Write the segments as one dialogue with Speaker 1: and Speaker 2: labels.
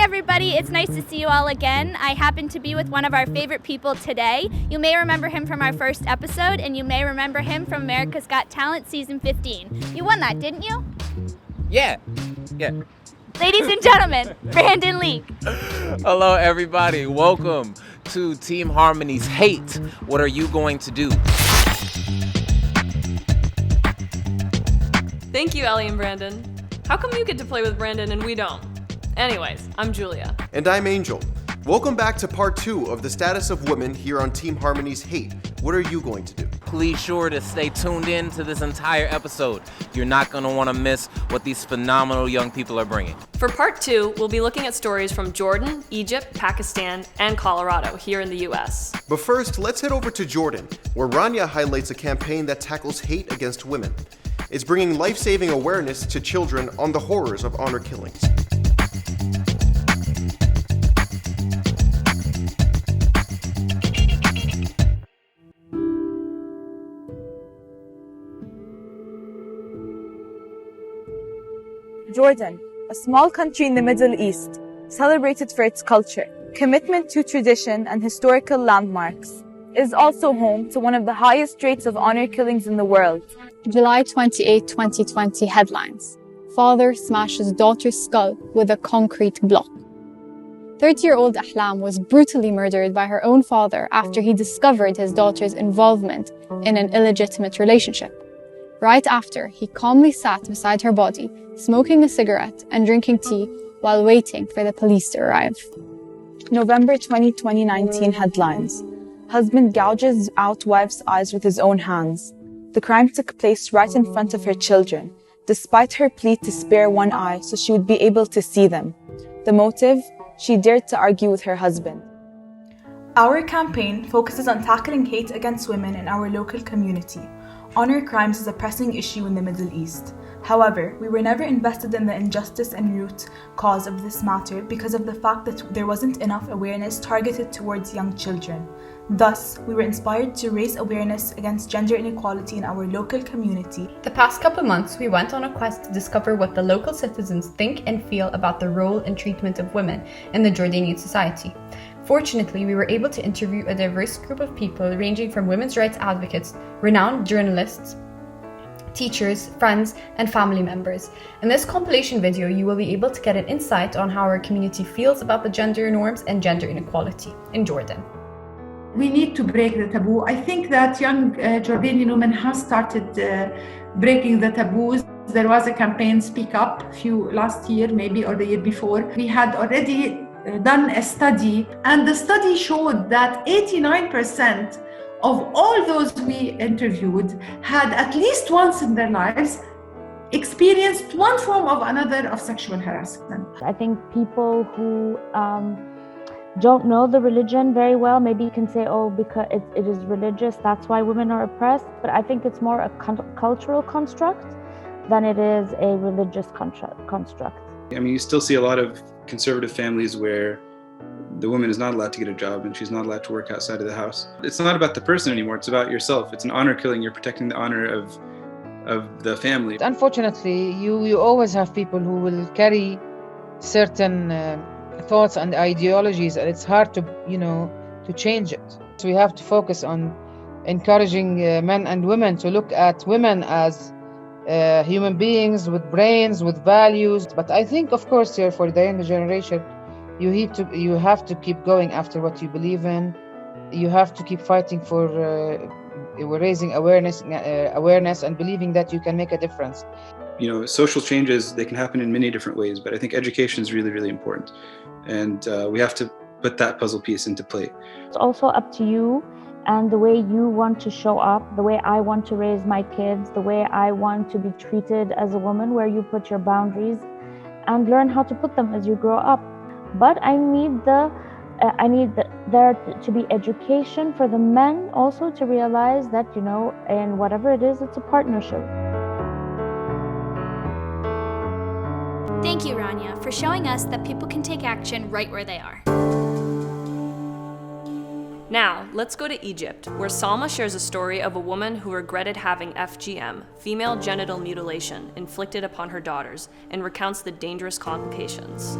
Speaker 1: everybody, it's nice to see you all again. I happen to be with one of our favorite people today. You may remember him from our first episode, and you may remember him from America's Got Talent Season 15. You won that, didn't you?
Speaker 2: Yeah.
Speaker 1: Ladies and gentlemen, Brandon Leak.
Speaker 2: Hello, everybody. Welcome to Team Harmony's Hate. What are you going to do?
Speaker 3: Thank you, Ellie and Brandon. How come you get to play with Brandon and we don't? Anyways, I'm Julia.
Speaker 4: And I'm Angel. Welcome back to part 2 of the status of women here on Team Harmony's Hate. What are you going to do?
Speaker 2: Please sure to stay tuned in to this entire episode. You're not going to want to miss what these phenomenal young people are bringing.
Speaker 3: For part 2, we'll be looking at stories from Jordan, Egypt, Pakistan, and Colorado here in the US.
Speaker 4: But first, let's head over to Jordan, where Rania highlights a campaign that tackles hate against women. It's bringing life-saving awareness to children on the horrors of honor killings.
Speaker 5: Jordan, a small country in the Middle East, celebrated for its culture, commitment to tradition and historical landmarks, is also home to one of the highest rates of honor killings in the world.
Speaker 6: July 28, 2020 headlines. Father smashes daughter's skull with a concrete block. 30-year-old Ahlam was brutally murdered by her own father after he discovered his daughter's involvement in an illegitimate relationship. Right after, he calmly sat beside her body, smoking a cigarette and drinking tea while waiting for the police to arrive.
Speaker 5: November 2019 headlines. Husband gouges out wife's eyes with his own hands. The crime took place right in front of her children, despite her plea to spare one eye so she would be able to see them. The motive? She dared to argue with her husband.
Speaker 7: Our campaign focuses on tackling hate against women in our local community. Honor crimes is a pressing issue in the Middle East. However, we were never invested in the injustice and root cause of this matter because of the fact that there wasn't enough awareness targeted towards young children. Thus, we were inspired to raise awareness against gender inequality in our local community.
Speaker 8: The past couple months, we went on a quest to discover what the local citizens think and feel about the role and treatment of women in the Jordanian society. Fortunately, we were able to interview a diverse group of people ranging from women's rights advocates, renowned journalists, teachers, friends, and family members. In this compilation video, you will be able to get an insight on how our community feels about the gender norms and gender inequality in Jordan.
Speaker 9: We need to break the taboo. I think that young Jordanian women have started breaking the taboos. There was a campaign, Speak Up, last year maybe, or the year before. We had already done a study, and the study showed that 89% of all those we interviewed had at least once in their lives experienced one form or another of sexual harassment.
Speaker 10: I think people who don't know the religion very well, maybe you can say, oh, because it is religious, that's why women are oppressed. But I think it's more a cultural construct than it is a religious construct.
Speaker 11: I mean, you still see a lot of conservative families where the woman is not allowed to get a job and she's not allowed to work outside of the house. It's not about the person anymore, it's about yourself. It's an honor killing, you're protecting the honor of the family.
Speaker 12: Unfortunately, you always have people who will carry certain thoughts and ideologies, and it's hard to change it. So we have to focus on encouraging men and women to look at women as human beings with brains, with values. But I think, of course, here for the younger generation, you have to keep going after what you believe in. You have to keep fighting for raising awareness and believing that you can make a difference.
Speaker 11: Social changes, they can happen in many different ways, but I think education is really, really important. And we have to put that puzzle piece into play.
Speaker 10: It's also up to you and the way you want to show up, the way I want to raise my kids, the way I want to be treated as a woman, where you put your boundaries and learn how to put them as you grow up. But I need there to be education for the men also to realize that, in whatever it is, it's a partnership.
Speaker 1: Thank you, Rania, for showing us that people can take action right where they are.
Speaker 3: Now, let's go to Egypt, where Salma shares a story of a woman who regretted having FGM, female genital mutilation, inflicted upon her daughters, and recounts the dangerous complications.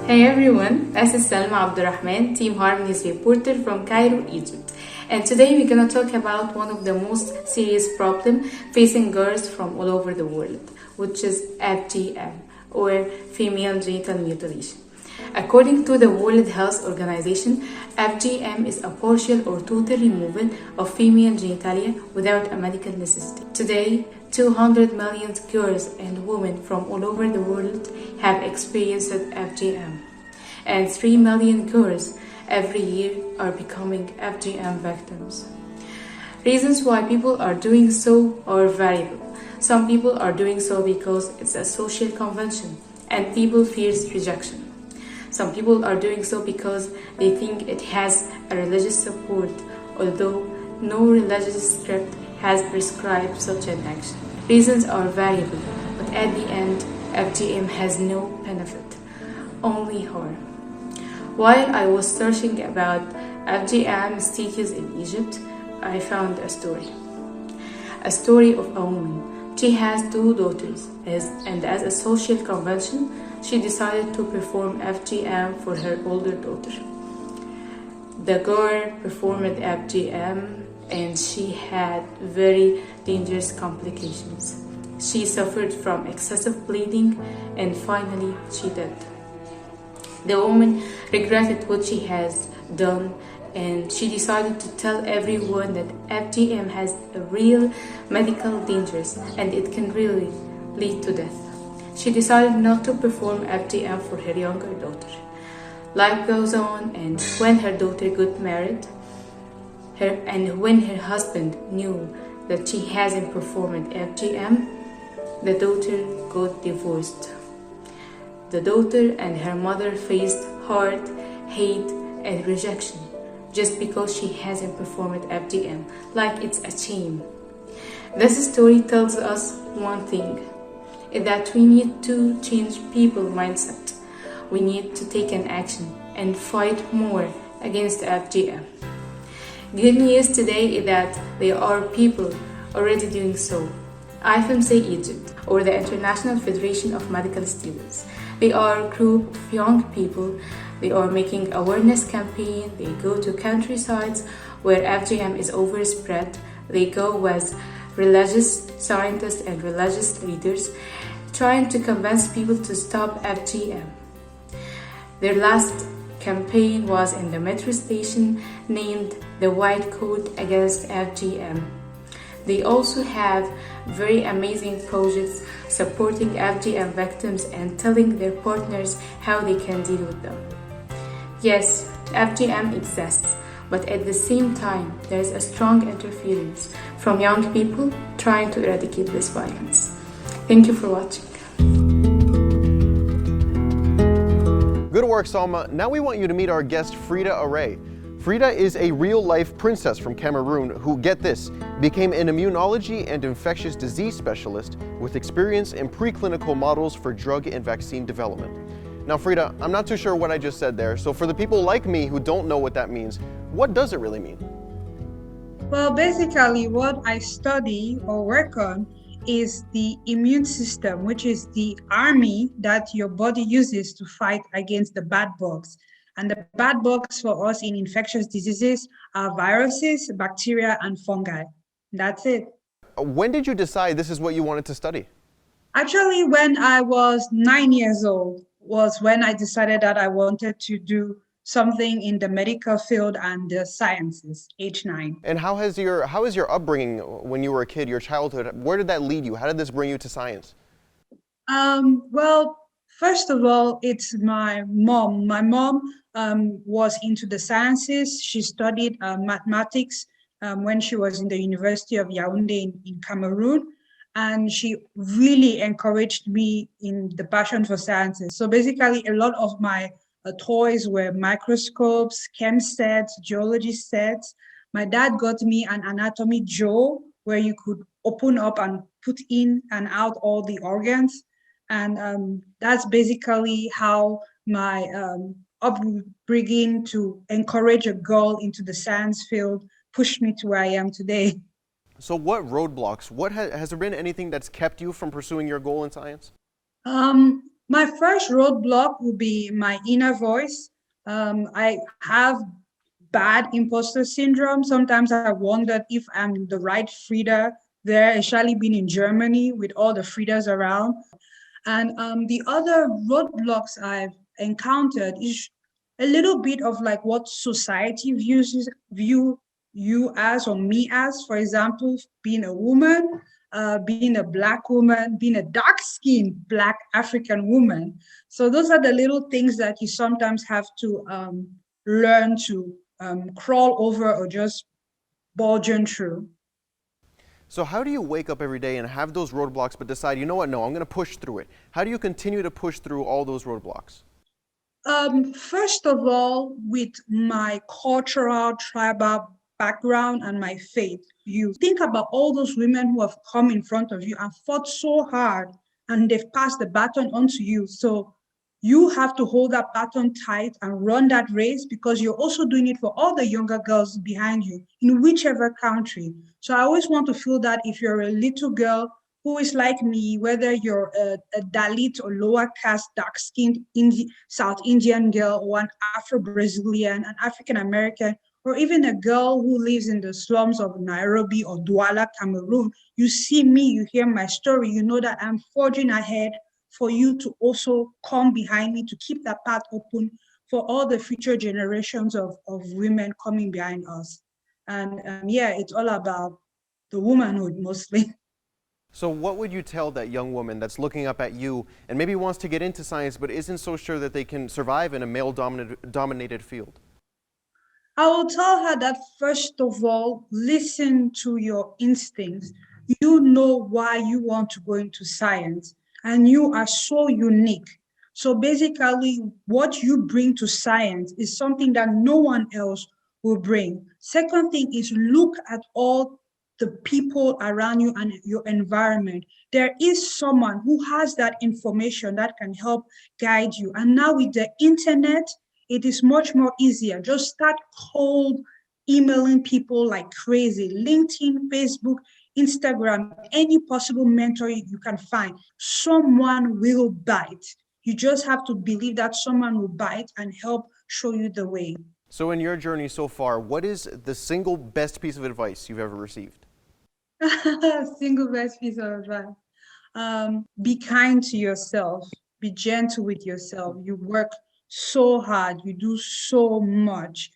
Speaker 13: Hey everyone, this is Salma Abdurrahman, Team Harmony's reporter from Cairo, Egypt. And today we're gonna talk about one of the most serious problems facing girls from all over the world, which is FGM, or female genital mutilation. According to the World Health Organization, FGM is a partial or total removal of female genitalia without a medical necessity. Today, 200 million girls and women from all over the world have experienced FGM, and 3 million girls every year are becoming FGM victims. Reasons why people are doing so are variable. Some people are doing so because it's a social convention and people fear rejection. Some people are doing so because they think it has a religious support, although no religious script has prescribed such an action. Reasons are variable, but at the end, FGM has no benefit, only harm. While I was searching about FGM status in Egypt, I found a story of a woman. She has 2 daughters, and as a social convention, she decided to perform FGM for her older daughter. The girl performed FGM and she had very dangerous complications. She suffered from excessive bleeding and finally she died. The woman regretted what she has done and she decided to tell everyone that FGM has a real medical dangers and it can really lead to death. She decided not to perform FGM for her younger daughter. Life goes on, and when her daughter got married, and when her husband knew that she hasn't performed FGM, the daughter got divorced. The daughter and her mother faced hard hate and rejection just because she hasn't performed FGM, like it's a shame. This story tells us one thing, is that we need to change people's mindset. We need to take an action and fight more against FGM. Good news today is that there are people already doing so. IFMC Egypt, or the International Federation of Medical Students. They are a group of young people. They are making awareness campaign. They go to countrysides where FGM is overspread. They go with religious scientists and religious leaders trying to convince people to stop FGM. Their last campaign was in the metro station named the White Coat Against FGM. They also have very amazing projects supporting FGM victims and telling their partners how they can deal with them. Yes, FGM exists, but at the same time, there is a strong interference from young people trying to eradicate this violence. Thank you for watching.
Speaker 4: Good work, Salma. Now we want you to meet our guest, Frida Arey. Frida is a real-life princess from Cameroon who, get this, became an immunology and infectious disease specialist with experience in preclinical models for drug and vaccine development. Now, Frida, I'm not too sure what I just said there, so for the people like me who don't know what that means, what does it really mean?
Speaker 14: Well, basically what I study or work on is the immune system, which is the army that your body uses to fight against the bad bugs. And the bad bugs for us in infectious diseases are viruses, bacteria, and fungi. That's it.
Speaker 4: When did you decide this is what you wanted to study?
Speaker 14: Actually, when I was 9 years old was when I decided that I wanted to do something in the medical field and the sciences, age 9.
Speaker 4: And how is your upbringing when you were a kid, your childhood? Where did that lead you? How did this bring you to science?
Speaker 14: Well, first of all, it's my mom. My mom was into the sciences. She studied mathematics when she was in the University of Yaoundé in Cameroon. And she really encouraged me in the passion for sciences. So basically, a lot of my toys were microscopes, chem sets, geology sets. My dad got me an anatomy jaw where you could open up and put in and out all the organs. And that's basically how my upbringing to encourage a girl into the science field pushed me to where I am today.
Speaker 4: So what roadblocks, has there been anything that's kept you from pursuing your goal in science?
Speaker 14: My first roadblock would be my inner voice. I have bad imposter syndrome. Sometimes I wondered if I'm the right Frida there, especially being in Germany with all the Fridas around. And the other roadblocks I've encountered is a little bit of like what society view you as or me as. For example, being a woman, being a Black woman, being a dark-skinned Black African woman. So those are the little things that you sometimes have to learn to crawl over or just burgeon through.
Speaker 4: So how do you wake up every day and have those roadblocks but decide, you know what, no, I'm going to push through it? How do you continue to push through all those roadblocks?
Speaker 14: First of all, with my cultural, tribal background and my faith, you think about all those women who have come in front of you and fought so hard and they've passed the baton on to you. So you have to hold that baton tight and run that race because you're also doing it for all the younger girls behind you in whichever country. So I always want to feel that if you're a little girl who is like me, whether you're a Dalit or lower caste, dark-skinned South Indian girl or an Afro-Brazilian, an African-American, or even a girl who lives in the slums of Nairobi or Douala, Cameroon, you see me, you hear my story, you know that I'm forging ahead for you to also come behind me to keep that path open for all the future generations of women coming behind us. And yeah, it's all about the womanhood mostly.
Speaker 4: So what would you tell that young woman that's looking up at you and maybe wants to get into science but isn't so sure that they can survive in a male-dominated field?
Speaker 14: I will tell her that first of all, listen to your instincts. You know why you want to go into science and you are so unique. So basically what you bring to science is something that no one else will bring. Second thing is look at all the people around you and your environment. There is someone who has that information that can help guide you. And now with the internet, it is much more easier. Just start cold emailing people like crazy. LinkedIn, Facebook, Instagram, any possible mentor you can find. Someone will bite. You just have to believe that someone will bite and help show you the way.
Speaker 4: So in your journey so far, what is the single best piece of advice you've ever received?
Speaker 14: Single best piece of advice. Be kind to yourself. Be gentle with yourself. You work so hard. You do so much.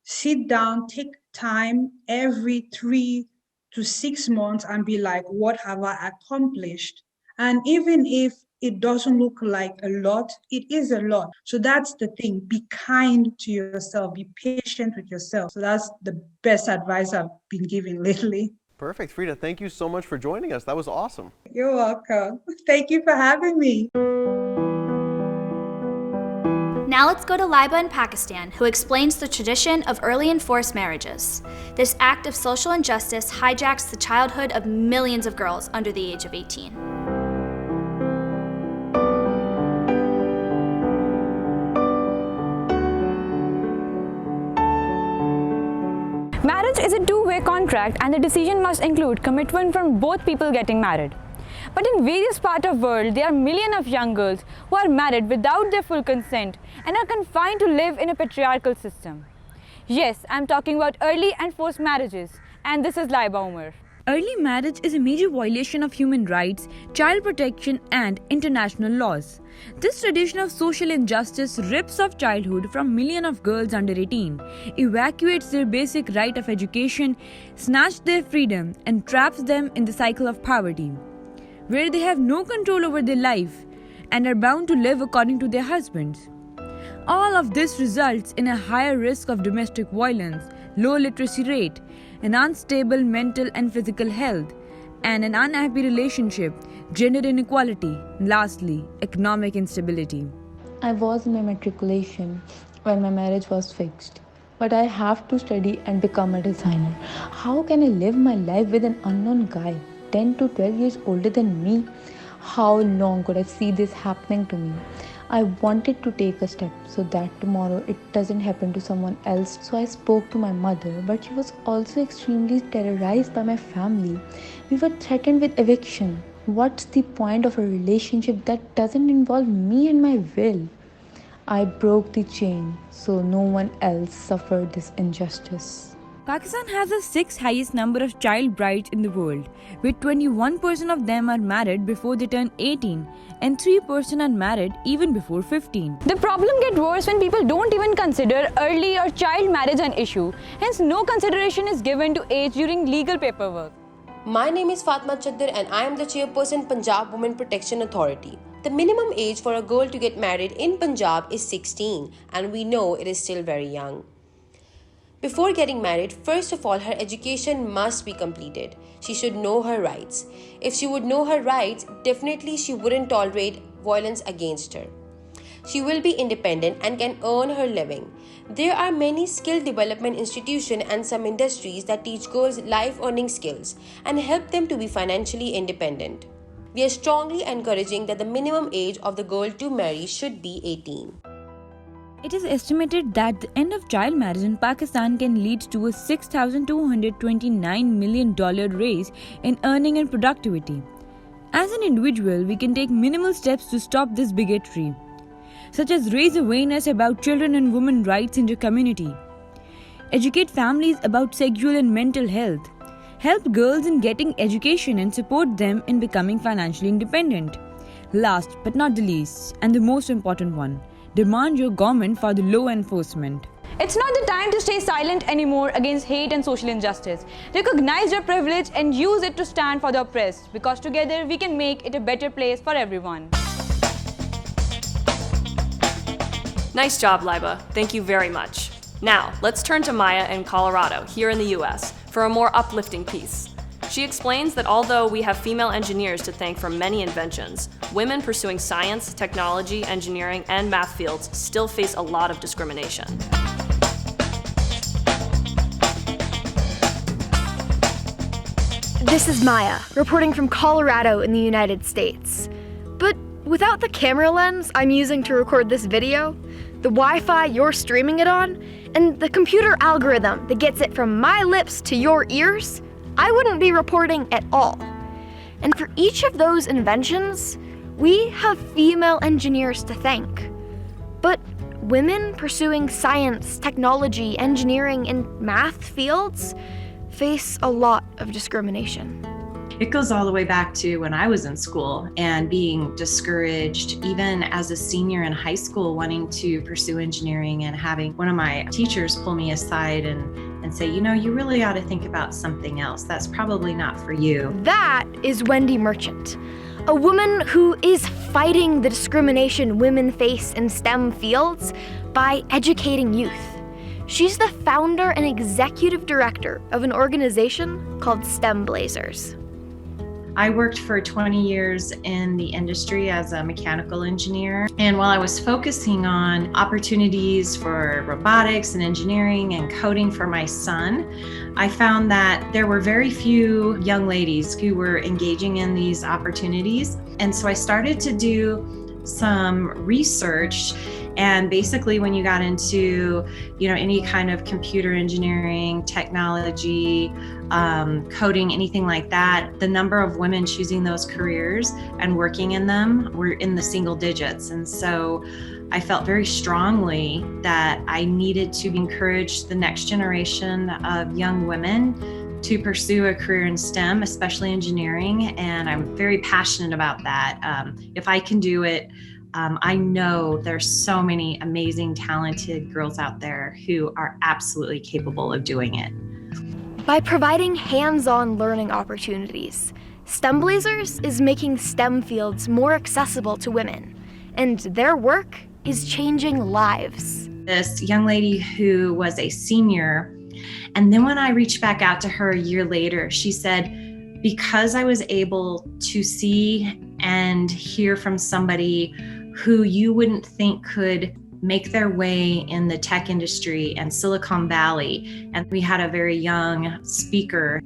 Speaker 14: Sit down, take time every 3 to 6 months and be like, what have I accomplished? And even if it doesn't look like a lot, it is a lot. So that's the thing. Be kind to yourself. Be patient with yourself. So that's the best advice I've been given lately.
Speaker 4: Perfect. Frida, thank you so much for joining us. That was awesome.
Speaker 14: You're welcome. Thank you for having me.
Speaker 1: Now let's go to Laiba in Pakistan, who explains the tradition of early and forced marriages. This act of social injustice hijacks the childhood of millions of girls under the age of 18.
Speaker 15: Marriage is a two-way contract and the decision must include commitment from both people getting married. But in various parts of the world, there are millions of young girls who are married without their full consent and are confined to live in a patriarchal system. Yes, I'm talking about early and forced marriages, and this is Laiba Umar. Early marriage is a major violation of human rights, child protection, and international laws. This tradition of social injustice rips off childhood from millions of girls under 18, evacuates their basic right of education, snatches their freedom, and traps them in the cycle of poverty, where they have no control over their life and are bound to live according to their husbands. All of this results in a higher risk of domestic violence, low literacy rate, an unstable mental and physical health, and an unhappy relationship, gender inequality, and lastly, economic instability.
Speaker 16: I was in my matriculation when my marriage was fixed, but I have to study and become a designer. How can I live my life with an unknown guy, 10 to 12 years older than me? How long could I see this happening to me? I wanted to take a step so that tomorrow it doesn't happen to someone else. So I spoke to my mother, but she was also extremely terrorized by my family. We were threatened with eviction. What's the point of a relationship that doesn't involve me and my will? I broke the chain so no one else suffered this injustice.
Speaker 15: Pakistan has the sixth highest number of child brides in the world, where 21% of them are married before they turn 18 and 3% are married even before 15. The problem gets worse when people don't even consider early or child marriage an issue, hence no consideration is given to age during legal paperwork.
Speaker 17: My name is Fatma Chaddar and I am the chairperson Punjab Women Protection Authority. The minimum age for a girl to get married in Punjab is 16 and we know it is still very young. Before getting married, first of all, her education must be completed. She should know her rights. If she would know her rights, definitely she wouldn't tolerate violence against her. She will be independent and can earn her living. There are many skill development institutions and some industries that teach girls life earning skills and help them to be financially independent. We are strongly encouraging that the minimum age of the girl to marry should be 18.
Speaker 15: It is estimated that the end of child marriage in Pakistan can lead to a $6,229 million raise in earning and productivity. As an individual, we can take minimal steps to stop this bigotry, such as raise awareness about children and women rights in your community, educate families about sexual and mental health, help girls in getting education and support them in becoming financially independent. Last but not the least, and the most important one, demand your government for the law enforcement. It's not the time to stay silent anymore against hate and social injustice. Recognize your privilege and use it to stand for the oppressed, because together we can make it a better place for everyone.
Speaker 3: Nice job, Laiba. Thank you very much. Now, let's turn to Maya in Colorado, here in the US, for a more uplifting piece. She explains that although we have female engineers to thank for many inventions, women pursuing science, technology, engineering, and math fields still face a lot of discrimination.
Speaker 18: This is Maya, reporting from Colorado in the United States. But without the camera lens I'm using to record this video, the Wi-Fi you're streaming it on, and the computer algorithm that gets it from my lips to your ears, I wouldn't be reporting at all. And for each of those inventions, we have female engineers to thank. But women pursuing science, technology, engineering, and math fields face a lot of discrimination.
Speaker 19: It goes all the way back to when I was in school and being discouraged, even as a senior in high school, wanting to pursue engineering and having one of my teachers pull me aside and say, you know, you really ought to think about something else. That's probably not for you.
Speaker 18: That is Wendy Merchant, a woman who is fighting the discrimination women face in STEM fields by educating youth. She's the founder and executive director of an organization called STEM Blazers.
Speaker 19: I worked for 20 years in the industry as a mechanical engineer. And while I was focusing on opportunities for robotics and engineering and coding for my son, I found that there were very few young ladies who were engaging in these opportunities. And so I started to do some research. And basically when you got into, any kind of computer engineering, technology, coding, anything like that, the number of women choosing those careers and working in them were in the single digits. And so I felt very strongly that I needed to encourage the next generation of young women to pursue a career in STEM, especially engineering. And I'm very passionate about that. If I can do it, I know there's so many amazing, talented girls out there who are absolutely capable of doing it.
Speaker 18: By providing hands-on learning opportunities, STEM Blazers is making STEM fields more accessible to women, and their work is changing lives.
Speaker 19: This young lady who was a senior, and then when I reached back out to her a year later, she said, because I was able to see and hear from somebody who you wouldn't think could make their way in the tech industry and Silicon Valley. And we had a very young speaker.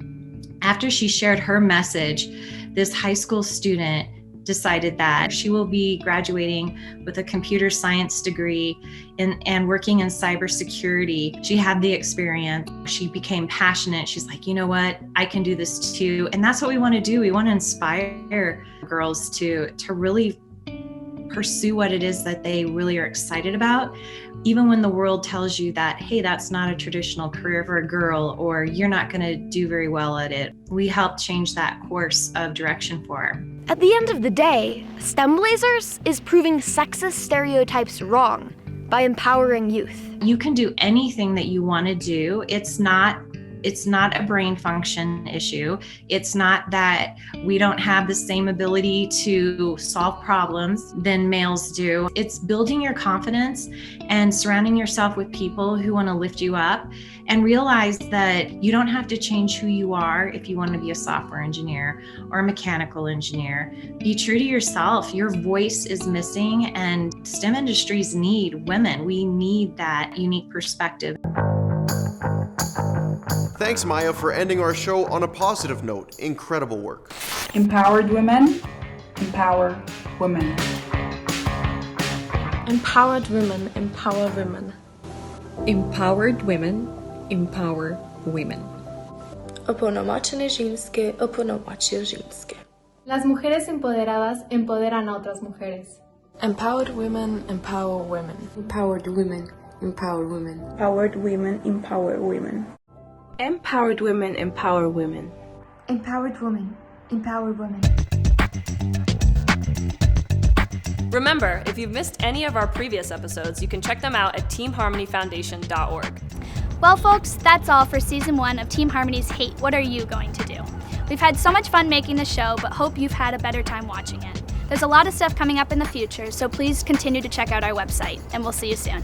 Speaker 19: After she shared her message, this high school student decided that she will be graduating with a computer science degree and working in cybersecurity. She had the experience. She became passionate. She's like, you know what? I can do this too. And that's what we want to do. We want to inspire girls to really pursue what it is that they really are excited about, even when the world tells you that, hey, that's not a traditional career for a girl, or you're not going to do very well at it. We help change that course of direction for her.
Speaker 18: At the end of the day, STEM Blazers is proving sexist stereotypes wrong by empowering youth.
Speaker 19: You can do anything that you want to do. It's not a brain function issue. It's not that we don't have the same ability to solve problems than males do. It's building your confidence and surrounding yourself with people who want to lift you up, and realize that you don't have to change who you are if you want to be a software engineer or a mechanical engineer. Be true to yourself. Your voice is missing, and STEM industries need women. We need that unique perspective.
Speaker 4: Thanks, Maya, for ending our show on a positive note. Incredible work.
Speaker 7: Empowered women, empower women.
Speaker 20: Empowered women, empower women.
Speaker 21: Empowered women, empower women.
Speaker 20: Opełnomocnienie żeńskie, opełnomocnienie żeńskie.
Speaker 22: Las mujeres empoderadas empoderan a otras mujeres.
Speaker 20: Empowered women, empower women.
Speaker 21: Empowered women, empower women.
Speaker 23: Empowered women, empower women.
Speaker 24: Empowered women, empower women.
Speaker 22: Empowered women, empower women.
Speaker 3: Remember, if you've missed any of our previous episodes, you can check them out at teamharmonyfoundation.org.
Speaker 1: Well, folks, that's all for Season 1 of Team Harmony's Hate, What Are You Going to Do? We've had so much fun making the show, but hope you've had a better time watching it. There's a lot of stuff coming up in the future, so please continue to check out our website, and we'll see you soon.